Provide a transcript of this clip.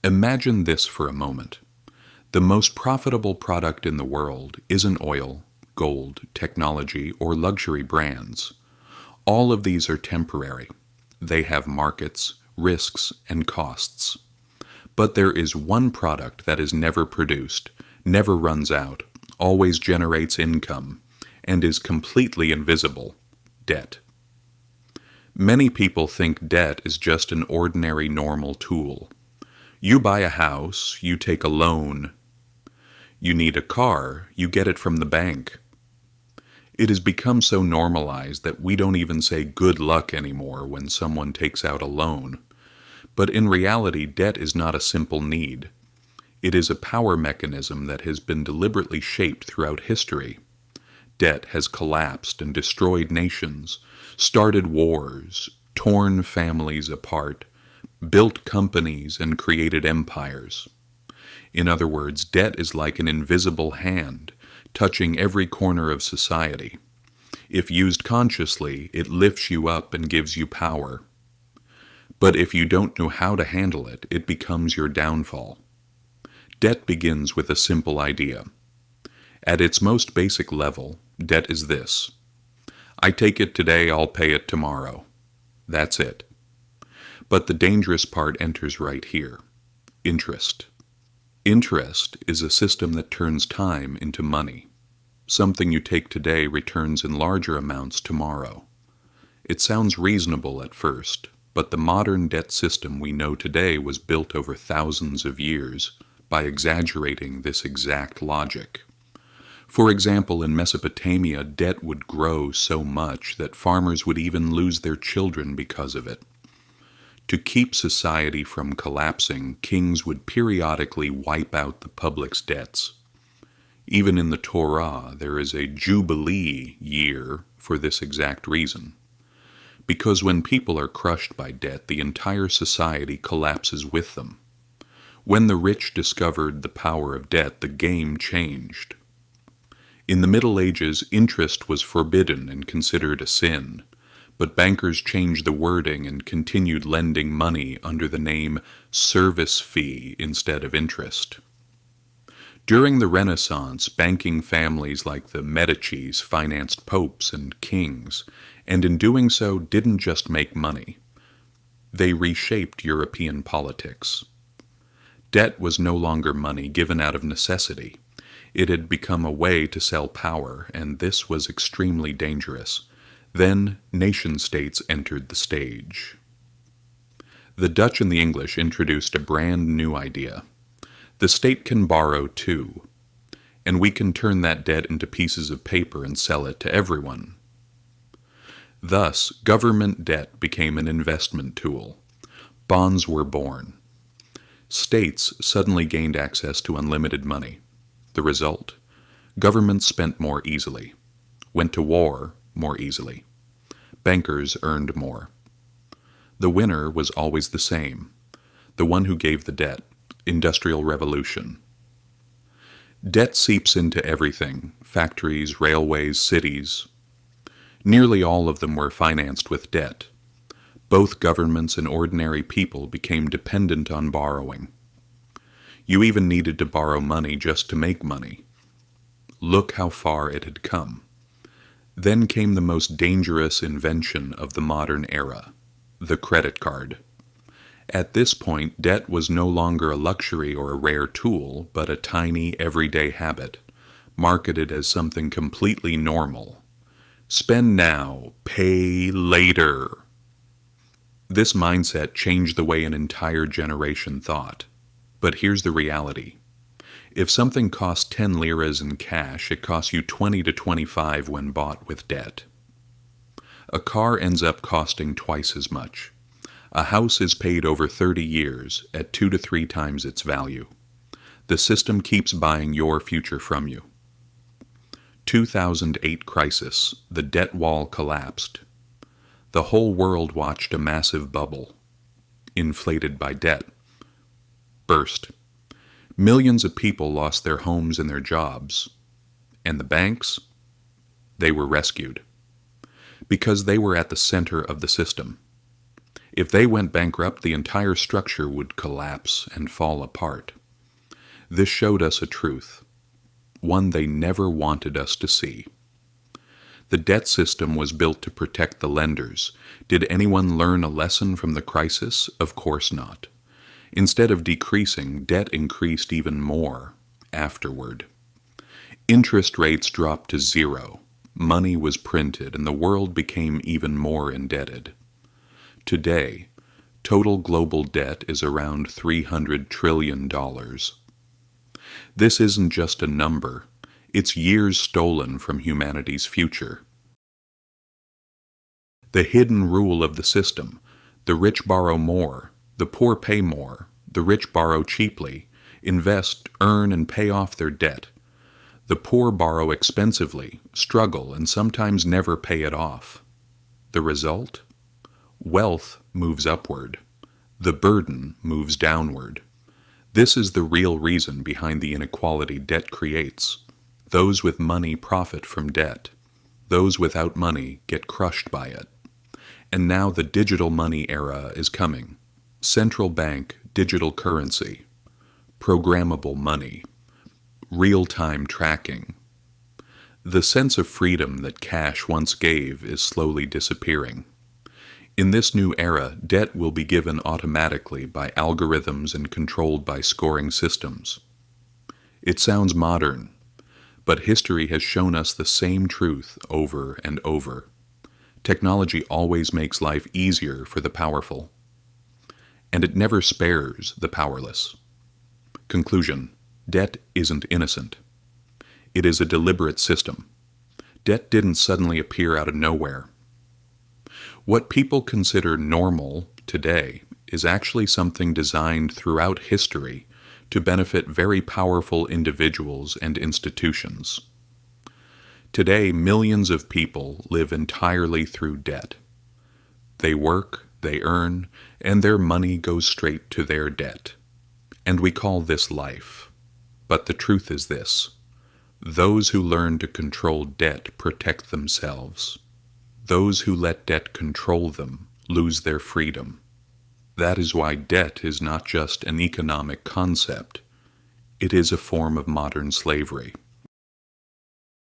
Imagine this for a moment. The most profitable product in the world isn't oil, gold, technology, or luxury brands. All of these are temporary. They have markets, risks, and costs. But there is one product that is never produced, never runs out, always generates income, and is completely invisible: debt. Many people think debt is just an ordinary normal tool. You buy a house, you take a loan. You need a car, you get it from the bank. It has become so normalized that we don't even say good luck anymore when someone takes out a loan. But in reality, debt is not a simple need. It is a power mechanism that has been deliberately shaped throughout history. Debt has collapsed and destroyed nations, started wars, torn families apart, built companies, and created empires. In other words, debt is like an invisible hand, touching every corner of society. If used consciously, it lifts you up and gives you power. But if you don't know how to handle it, it becomes your downfall. Debt begins with a simple idea. At its most basic level, debt is this: I take it today, I'll pay it tomorrow. That's it. But the dangerous part enters right here: interest. Interest is a system that turns time into money. Something you take today returns in larger amounts tomorrow. It sounds reasonable at first, but the modern debt system we know today was built over thousands of years by exaggerating this exact logic. For example, in Mesopotamia, debt would grow so much that farmers would even lose their children because of it. To keep society from collapsing, kings would periodically wipe out the public's debts. Even in the Torah, there is a Jubilee year for this exact reason. Because when people are crushed by debt, the entire society collapses with them. When the rich discovered the power of debt, the game changed. In the Middle Ages, interest was forbidden and considered a sin, but bankers changed the wording and continued lending money under the name service fee instead of interest. During the Renaissance, banking families like the Medicis financed popes and kings, and in doing so didn't just make money. They reshaped European politics. Debt was no longer money given out of necessity. It had become a way to sell power, and this was extremely dangerous. Then nation-states entered the stage. The Dutch and the English introduced a brand new idea. The state can borrow too, and we can turn that debt into pieces of paper and sell it to everyone. Thus, government debt became an investment tool. Bonds were born. States suddenly gained access to unlimited money. The result? Governments spent more easily, went to war more easily. Bankers earned more. The winner was always the same: the one who gave the debt. Industrial Revolution. Debt seeps into everything: factories, railways, cities. Nearly all of them were financed with debt. Both governments and ordinary people became dependent on borrowing. You even needed to borrow money just to make money. Look how far it had come. Then came the most dangerous invention of the modern era: the credit card. At this point, debt was no longer a luxury or a rare tool, but a tiny, everyday habit, marketed as something completely normal. Spend now, pay later. This mindset changed the way an entire generation thought. But here's the reality. If something costs 10 liras in cash, it costs you 20 to 25 when bought with debt. A car ends up costing twice as much. A house is paid over 30 years at 2 to 3 times its value. The system keeps buying your future from you. 2008 crisis, the debt wall collapsed. The whole world watched a massive bubble, inflated by debt, burst. Millions of people lost their homes and their jobs. And the banks? They were rescued. Because they were at the center of the system. If they went bankrupt, the entire structure would collapse and fall apart. This showed us a truth, one they never wanted us to see. The debt system was built to protect the lenders. Did anyone learn a lesson from the crisis? Of course not. Instead of decreasing, debt increased even more afterward. Interest rates dropped to zero. Money was printed, and the world became even more indebted. Today, total global debt is around $300 trillion. This isn't just a number, it's years stolen from humanity's future. The hidden rule of the system: the rich borrow more, the poor pay more, the rich borrow cheaply, invest, earn, and pay off their debt. The poor borrow expensively, struggle, and sometimes never pay it off. The result? Wealth moves upward. The burden moves downward. This is the real reason behind the inequality debt creates. Those with money profit from debt. Those without money get crushed by it. And now the digital money era is coming. Central bank digital currency. Programmable money. Real-time tracking. The sense of freedom that cash once gave is slowly disappearing. In this new era, debt will be given automatically by algorithms and controlled by scoring systems. It sounds modern, but history has shown us the same truth over and over. Technology always makes life easier for the powerful, and it never spares the powerless. Conclusion: debt isn't innocent. It is a deliberate system. Debt didn't suddenly appear out of nowhere. What people consider normal today is actually something designed throughout history to benefit very powerful individuals and institutions. Today, millions of people live entirely through debt. They work, they earn, and their money goes straight to their debt. And we call this life. But the truth is this: those who learn to control debt protect themselves. Those who let debt control them lose their freedom. That is why debt is not just an economic concept. It is a form of modern slavery.